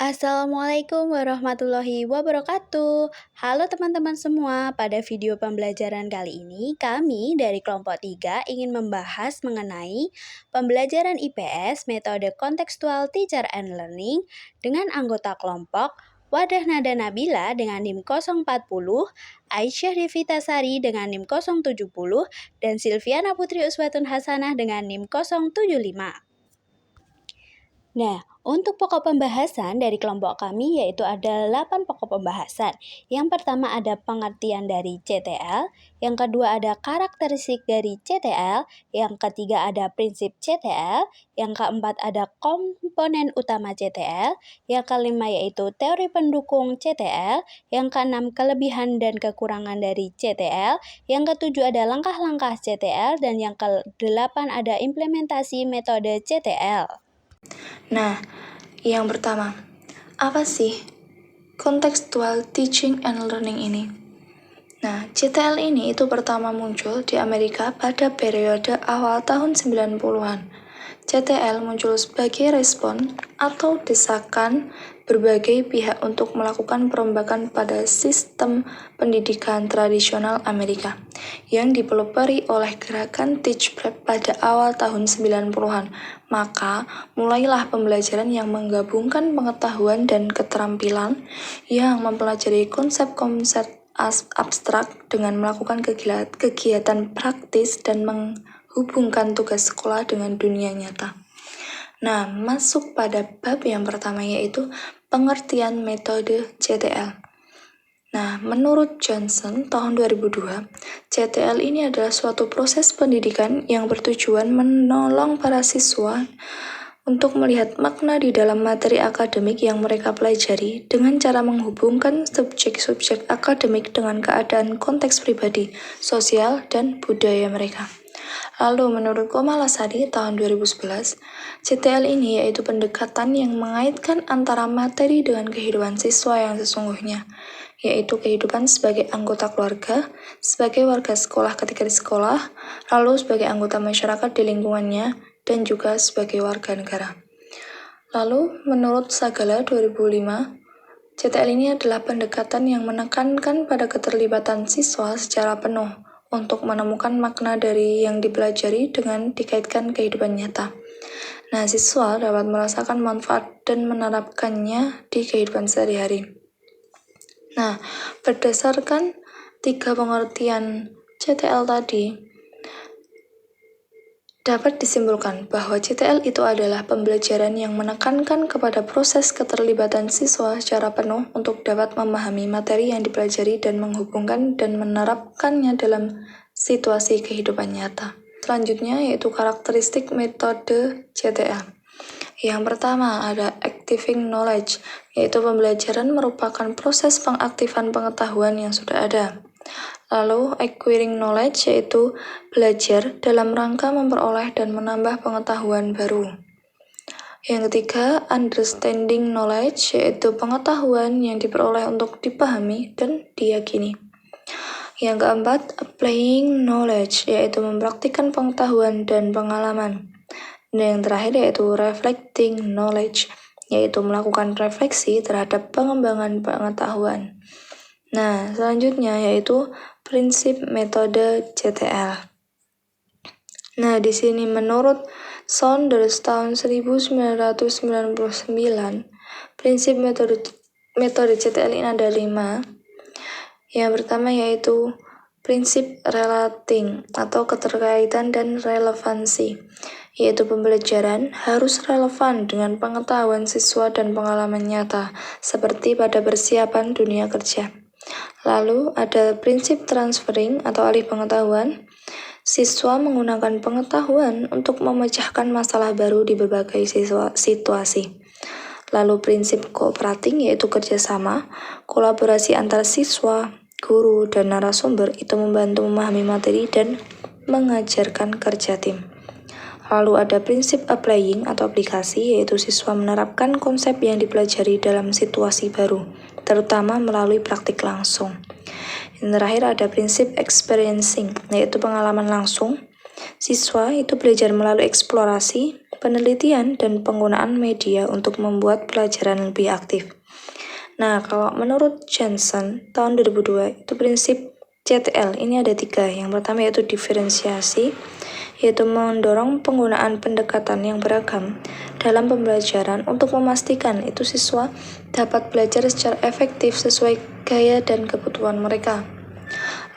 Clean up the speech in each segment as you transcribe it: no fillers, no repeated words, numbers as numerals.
Assalamualaikum warahmatullahi wabarakatuh. Halo teman-teman semua, pada video pembelajaran kali ini kami dari kelompok 3 ingin membahas mengenai pembelajaran IPS metode kontekstual teacher and learning dengan anggota kelompok Wadah Nada Nabila dengan NIM 040, Aisyah Devitasari dengan NIM 070, dan Silviana Putri Uswatun Hasanah dengan NIM 075. Nah, untuk pokok pembahasan dari kelompok kami yaitu ada 8 pokok pembahasan. Yang pertama ada pengertian dari CTL, yang kedua ada karakteristik dari CTL, yang ketiga ada prinsip CTL, yang keempat ada komponen utama CTL, yang kelima yaitu teori pendukung CTL, yang keenam kelebihan dan kekurangan dari CTL, yang ketujuh ada langkah-langkah CTL, dan yang kedelapan ada implementasi metode CTL. Nah, yang pertama, apa sih contextual teaching and learning ini? Nah, CTL ini itu pertama muncul di Amerika pada periode awal tahun 90-an. CTL muncul sebagai respon atau desakan berbagai pihak untuk melakukan perombakan pada sistem pendidikan tradisional Amerika yang dipelopori oleh gerakan Teach Prep pada awal tahun 90-an. Maka, mulailah pembelajaran yang menggabungkan pengetahuan dan keterampilan yang mempelajari konsep-konsep abstrak dengan melakukan kegiatan praktis dan menghubungkan tugas sekolah dengan dunia nyata. Nah, masuk pada bab yang pertama yaitu pengertian metode CTL. Nah, menurut Johnson tahun 2002, CTL ini adalah suatu proses pendidikan yang bertujuan menolong para siswa untuk melihat makna di dalam materi akademik yang mereka pelajari dengan cara menghubungkan subjek-subjek akademik dengan keadaan konteks pribadi, sosial, dan budaya mereka. Lalu menurut Komalasari tahun 2011, CTL ini yaitu pendekatan yang mengaitkan antara materi dengan kehidupan siswa yang sesungguhnya, yaitu kehidupan sebagai anggota keluarga, sebagai warga sekolah ketika di sekolah, lalu sebagai anggota masyarakat di lingkungannya, dan juga sebagai warga negara. Lalu menurut Sagala 2005, CTL ini adalah pendekatan yang menekankan pada keterlibatan siswa secara penuh untuk menemukan makna dari yang dipelajari dengan dikaitkan kehidupan nyata. Nah, siswa dapat merasakan manfaat dan menerapkannya di kehidupan sehari-hari. Nah, berdasarkan 3 pengertian CTL tadi, dapat disimpulkan bahwa CTL itu adalah pembelajaran yang menekankan kepada proses keterlibatan siswa secara penuh untuk dapat memahami materi yang dipelajari dan menghubungkan dan menerapkannya dalam situasi kehidupan nyata. Selanjutnya yaitu karakteristik metode CTL. Yang pertama ada activating knowledge, yaitu pembelajaran merupakan proses pengaktifan pengetahuan yang sudah ada. Lalu, acquiring knowledge yaitu belajar dalam rangka memperoleh dan menambah pengetahuan baru. Yang ketiga, understanding knowledge yaitu pengetahuan yang diperoleh untuk dipahami dan diyakini. Yang keempat, applying knowledge yaitu mempraktikkan pengetahuan dan pengalaman. Dan yang terakhir yaitu reflecting knowledge yaitu melakukan refleksi terhadap pengembangan pengetahuan. Nah, selanjutnya yaitu prinsip metode CTL. Nah, di sini menurut Saunders tahun 1999, prinsip metode CTL ini ada 5. Yang pertama yaitu prinsip relating atau keterkaitan dan relevansi, yaitu pembelajaran harus relevan dengan pengetahuan siswa dan pengalaman nyata, seperti pada persiapan dunia kerja. Lalu ada prinsip transferring atau alih pengetahuan. Siswa menggunakan pengetahuan untuk memecahkan masalah baru di berbagai situasi. Lalu prinsip cooperating yaitu kerjasama, kolaborasi antar siswa, guru, dan narasumber itu membantu memahami materi dan mengajarkan kerja tim. Lalu ada prinsip applying atau aplikasi, yaitu siswa menerapkan konsep yang dipelajari dalam situasi baru, terutama melalui praktik langsung. Yang terakhir ada prinsip experiencing, yaitu pengalaman langsung. Siswa itu belajar melalui eksplorasi, penelitian, dan penggunaan media untuk membuat pelajaran lebih aktif. Nah, kalau menurut Johnson tahun 2002 itu prinsip CTL ini ada 3. Yang pertama yaitu diferensiasi, yaitu mendorong penggunaan pendekatan yang beragam dalam pembelajaran untuk memastikan itu siswa dapat belajar secara efektif sesuai gaya dan kebutuhan mereka.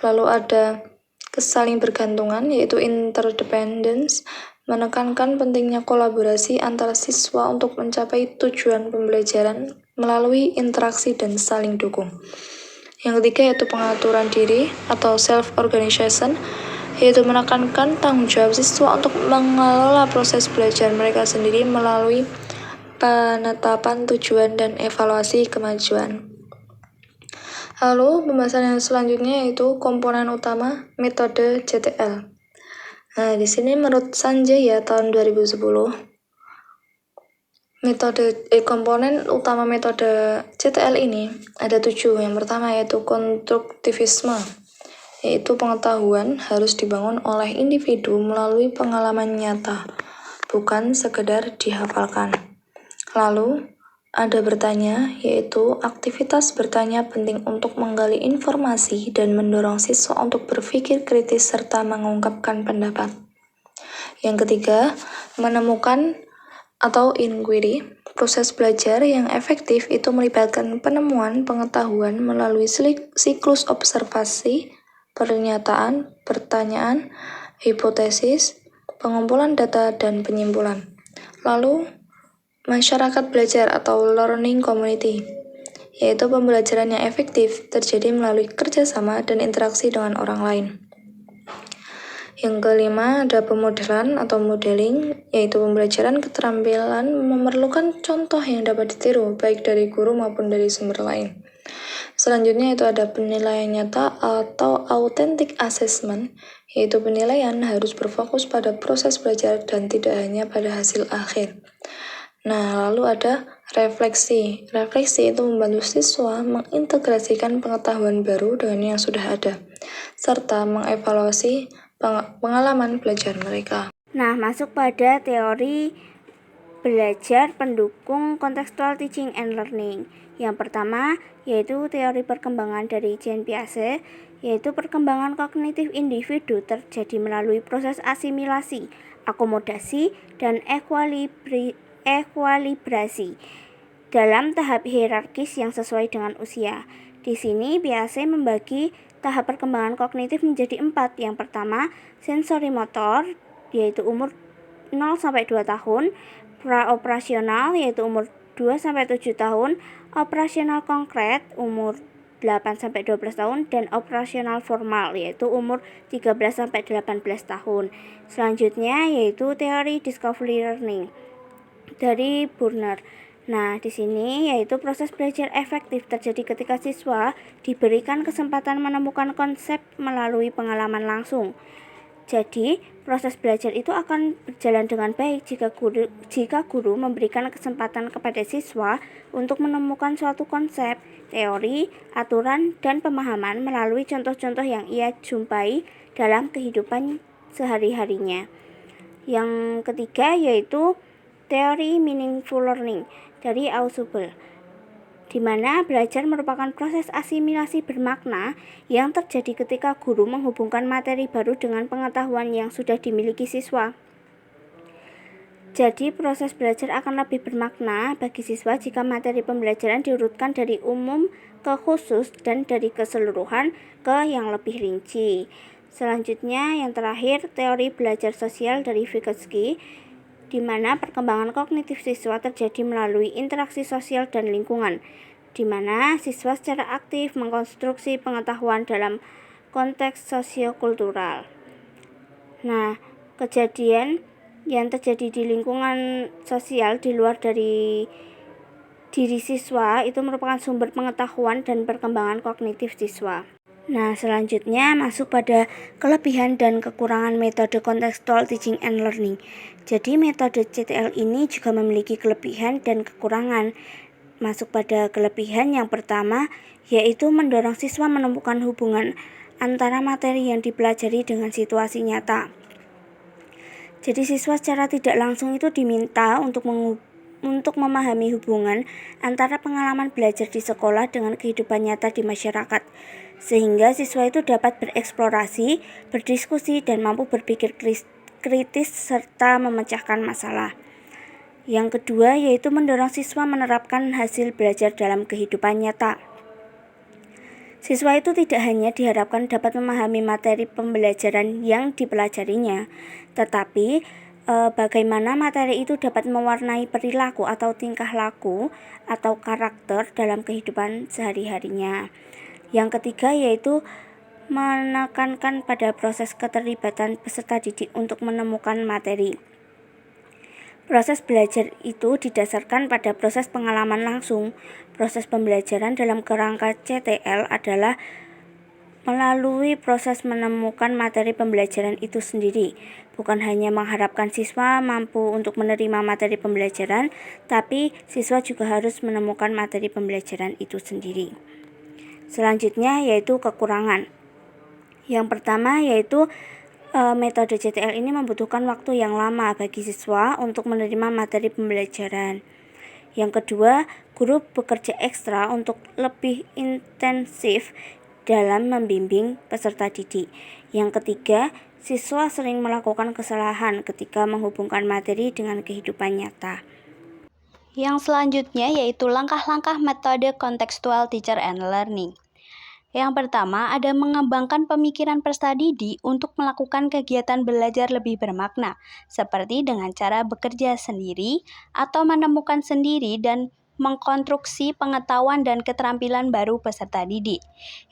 Lalu ada kesaling bergantungan, yaitu interdependence, menekankan pentingnya kolaborasi antara siswa untuk mencapai tujuan pembelajaran melalui interaksi dan saling dukung. Yang ketiga yaitu pengaturan diri atau self-organization, yaitu menekankan tanggung jawab siswa untuk mengelola proses belajar mereka sendiri melalui penetapan tujuan dan evaluasi kemajuan. Lalu pembahasan yang selanjutnya yaitu komponen utama metode CTL. Nah, di sini menurut Sanjaya tahun 2010, komponen utama metode CTL ini ada 7. Yang pertama yaitu konstruktivisme, yaitu pengetahuan harus dibangun oleh individu melalui pengalaman nyata, bukan sekedar dihafalkan. Lalu, ada bertanya, yaitu aktivitas bertanya penting untuk menggali informasi dan mendorong siswa untuk berpikir kritis serta mengungkapkan pendapat. Yang ketiga, menemukan atau inquiry. Proses belajar yang efektif itu melibatkan penemuan pengetahuan melalui siklus observasi, pernyataan, pertanyaan, hipotesis, pengumpulan data, dan penyimpulan. Lalu, masyarakat belajar atau learning community, yaitu pembelajaran yang efektif terjadi melalui kerjasama dan interaksi dengan orang lain. Yang kelima ada pemodelan atau modeling, yaitu pembelajaran keterampilan memerlukan contoh yang dapat ditiru baik dari guru maupun dari sumber lain. Selanjutnya itu ada penilaian nyata atau authentic assessment, yaitu penilaian harus berfokus pada proses belajar dan tidak hanya pada hasil akhir. Nah, lalu ada refleksi. Refleksi itu membantu siswa mengintegrasikan pengetahuan baru dengan yang sudah ada, serta mengevaluasi pengalaman belajar mereka. Nah, masuk pada teori belajar pendukung contextual teaching and learning. Yang pertama yaitu teori perkembangan dari Jean Piaget, yaitu perkembangan kognitif individu terjadi melalui proses asimilasi, akomodasi, dan ekualibrasi dalam tahap hierarkis yang sesuai dengan usia. Di sini Piaget membagi tahap perkembangan kognitif menjadi 4. Yang pertama, sensorimotor, yaitu umur 0-2 tahun, praoperasional, yaitu umur 2-7 tahun, operasional konkret, umur 8-12 tahun, dan operasional formal, yaitu umur 13-18 tahun. Selanjutnya yaitu teori discovery learning dari Burner. Nah, di sini yaitu proses belajar efektif terjadi ketika siswa diberikan kesempatan menemukan konsep melalui pengalaman langsung. Jadi, proses belajar itu akan berjalan dengan baik jika guru memberikan kesempatan kepada siswa untuk menemukan suatu konsep, teori, aturan, dan pemahaman melalui contoh-contoh yang ia jumpai dalam kehidupan sehari-harinya. Yang ketiga yaitu teori meaningful learning dari Ausubel, di mana belajar merupakan proses asimilasi bermakna yang terjadi ketika guru menghubungkan materi baru dengan pengetahuan yang sudah dimiliki siswa. Jadi, proses belajar akan lebih bermakna bagi siswa jika materi pembelajaran diurutkan dari umum ke khusus dan dari keseluruhan ke yang lebih rinci. Selanjutnya, yang terakhir, teori belajar sosial dari Vygotsky, di mana perkembangan kognitif siswa terjadi melalui interaksi sosial dan lingkungan, di mana siswa secara aktif mengkonstruksi pengetahuan dalam konteks sosiokultural. Nah, kejadian yang terjadi di lingkungan sosial di luar dari diri siswa itu merupakan sumber pengetahuan dan perkembangan kognitif siswa. Nah, selanjutnya masuk pada kelebihan dan kekurangan metode contextual teaching and learning. Jadi, metode CTL ini juga memiliki kelebihan dan kekurangan. Masuk pada kelebihan yang pertama, yaitu mendorong siswa menemukan hubungan antara materi yang dipelajari dengan situasi nyata. Jadi siswa secara tidak langsung itu diminta untuk memahami hubungan antara pengalaman belajar di sekolah dengan kehidupan nyata di masyarakat, sehingga siswa itu dapat bereksplorasi, berdiskusi, dan mampu berpikir kritis serta memecahkan masalah. Yang kedua yaitu mendorong siswa menerapkan hasil belajar dalam kehidupan nyata. Siswa itu tidak hanya diharapkan dapat memahami materi pembelajaran yang dipelajarinya, tetapi bagaimana materi itu dapat mewarnai perilaku atau tingkah laku atau karakter dalam kehidupan sehari-harinya. Yang ketiga yaitu menekankan pada proses keterlibatan peserta didik untuk menemukan materi. Proses belajar itu didasarkan pada proses pengalaman langsung. Proses pembelajaran dalam kerangka CTL adalah melalui proses menemukan materi pembelajaran itu sendiri. Bukan hanya mengharapkan siswa mampu untuk menerima materi pembelajaran, tapi siswa juga harus menemukan materi pembelajaran itu sendiri. Selanjutnya yaitu kekurangan. Yang pertama yaitu metode CTL ini membutuhkan waktu yang lama bagi siswa untuk menerima materi pembelajaran. Yang kedua, guru bekerja ekstra untuk lebih intensif dalam membimbing peserta didik. Yang ketiga, siswa sering melakukan kesalahan ketika menghubungkan materi dengan kehidupan nyata. Yang selanjutnya yaitu langkah-langkah metode contextual teacher and learning. Yang pertama, ada mengembangkan pemikiran peserta didik untuk melakukan kegiatan belajar lebih bermakna, seperti dengan cara bekerja sendiri atau menemukan sendiri dan mengkonstruksi pengetahuan dan keterampilan baru peserta didik.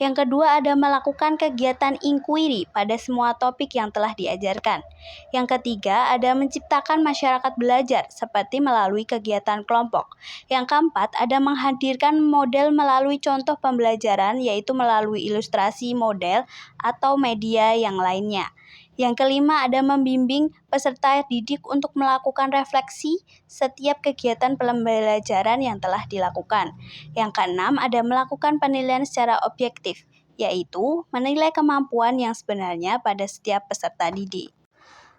Yang kedua, ada melakukan kegiatan inquiry pada semua topik yang telah diajarkan. Yang ketiga, ada menciptakan masyarakat belajar seperti melalui kegiatan kelompok. Yang keempat, ada menghadirkan model melalui contoh pembelajaran, yaitu melalui ilustrasi model atau media yang lainnya. Yang kelima, ada membimbing peserta didik untuk melakukan refleksi setiap kegiatan pembelajaran yang telah dilakukan. Yang keenam, ada melakukan penilaian secara objektif, yaitu menilai kemampuan yang sebenarnya pada setiap peserta didik.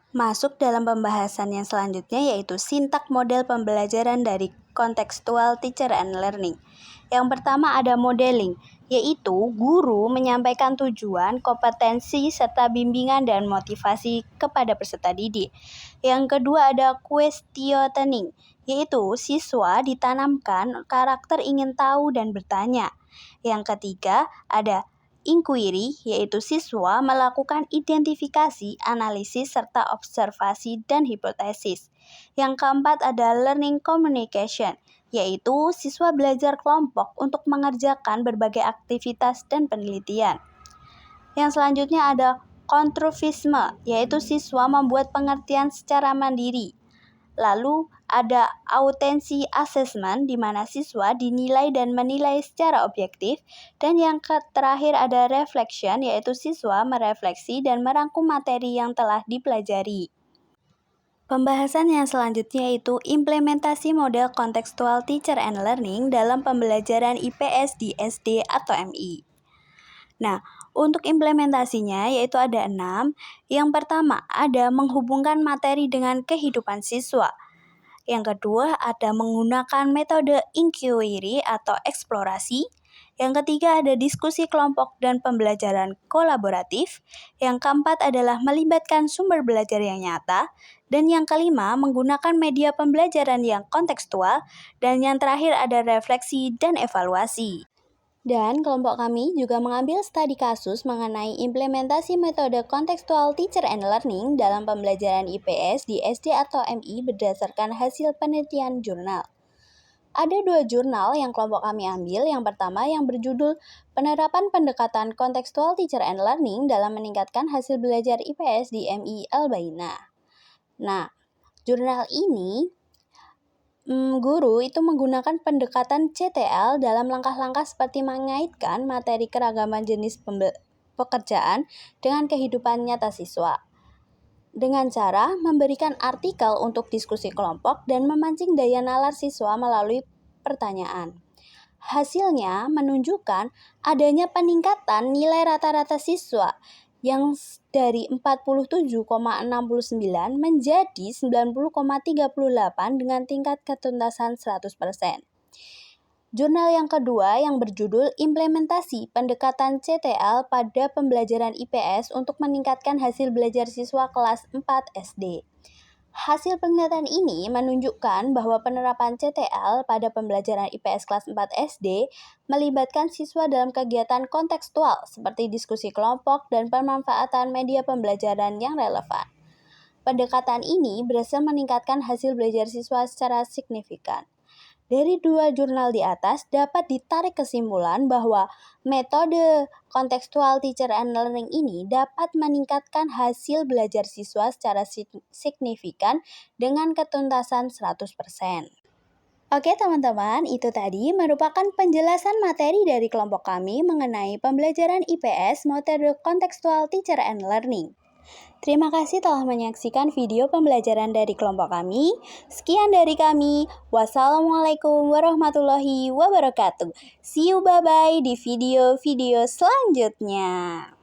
Masuk dalam pembahasan yang selanjutnya yaitu sintak model pembelajaran dari contextual teacher and learning. Yang pertama ada modeling, yaitu guru menyampaikan tujuan, kompetensi, serta bimbingan dan motivasi kepada peserta didik. Yang kedua ada questioning, yaitu siswa ditanamkan karakter ingin tahu dan bertanya. Yang ketiga ada inquiry, yaitu siswa melakukan identifikasi, analisis, serta observasi dan hipotesis. Yang keempat ada learning communication, yaitu siswa belajar kelompok untuk mengerjakan berbagai aktivitas dan penelitian. Yang selanjutnya ada konstruksisme, yaitu siswa membuat pengertian secara mandiri. Lalu ada autensi assessment, di mana siswa dinilai dan menilai secara objektif. Dan yang terakhir ada reflection, yaitu siswa merefleksi dan merangkum materi yang telah dipelajari. Pembahasan yang selanjutnya yaitu implementasi model contextual teacher and learning dalam pembelajaran IPS di SD atau MI. Nah, untuk implementasinya yaitu ada 6. Yang pertama, ada menghubungkan materi dengan kehidupan siswa. Yang kedua, ada menggunakan metode inquiry atau eksplorasi. Yang ketiga, ada diskusi kelompok dan pembelajaran kolaboratif. Yang keempat adalah melibatkan sumber belajar yang nyata. Dan yang kelima, menggunakan media pembelajaran yang kontekstual. Dan yang terakhir ada refleksi dan evaluasi. Dan kelompok kami juga mengambil studi kasus mengenai implementasi metode contextual teacher and learning dalam pembelajaran IPS di SD atau MI berdasarkan hasil penelitian jurnal. Ada 2 jurnal yang kelompok kami ambil. Yang pertama yang berjudul Penerapan Pendekatan Contextual Teacher and Learning dalam Meningkatkan Hasil Belajar IPS di MI Al-Bainah. Nah, jurnal ini guru itu menggunakan pendekatan CTL dalam langkah-langkah seperti mengaitkan materi keragaman jenis pekerjaan dengan kehidupan nyata siswa, dengan cara memberikan artikel untuk diskusi kelompok dan memancing daya nalar siswa melalui pertanyaan. Hasilnya menunjukkan adanya peningkatan nilai rata-rata siswa yang dari 47,69 menjadi 90,38 dengan tingkat ketuntasan 100%. Jurnal yang kedua yang berjudul Implementasi Pendekatan CTL pada Pembelajaran IPS untuk Meningkatkan Hasil Belajar Siswa Kelas 4 SD. Hasil penelitian ini menunjukkan bahwa penerapan CTL pada pembelajaran IPS kelas 4 SD melibatkan siswa dalam kegiatan kontekstual seperti diskusi kelompok dan pemanfaatan media pembelajaran yang relevan. Pendekatan ini berhasil meningkatkan hasil belajar siswa secara signifikan. Dari dua jurnal di atas dapat ditarik kesimpulan bahwa metode contextual teacher and learning ini dapat meningkatkan hasil belajar siswa secara signifikan dengan ketuntasan 100%. Oke teman-teman, itu tadi merupakan penjelasan materi dari kelompok kami mengenai pembelajaran IPS metode contextual teacher and learning. Terima kasih telah menyaksikan video pembelajaran dari kelompok kami. Sekian dari kami. Wassalamualaikum warahmatullahi wabarakatuh. See you bye-bye di video-video selanjutnya.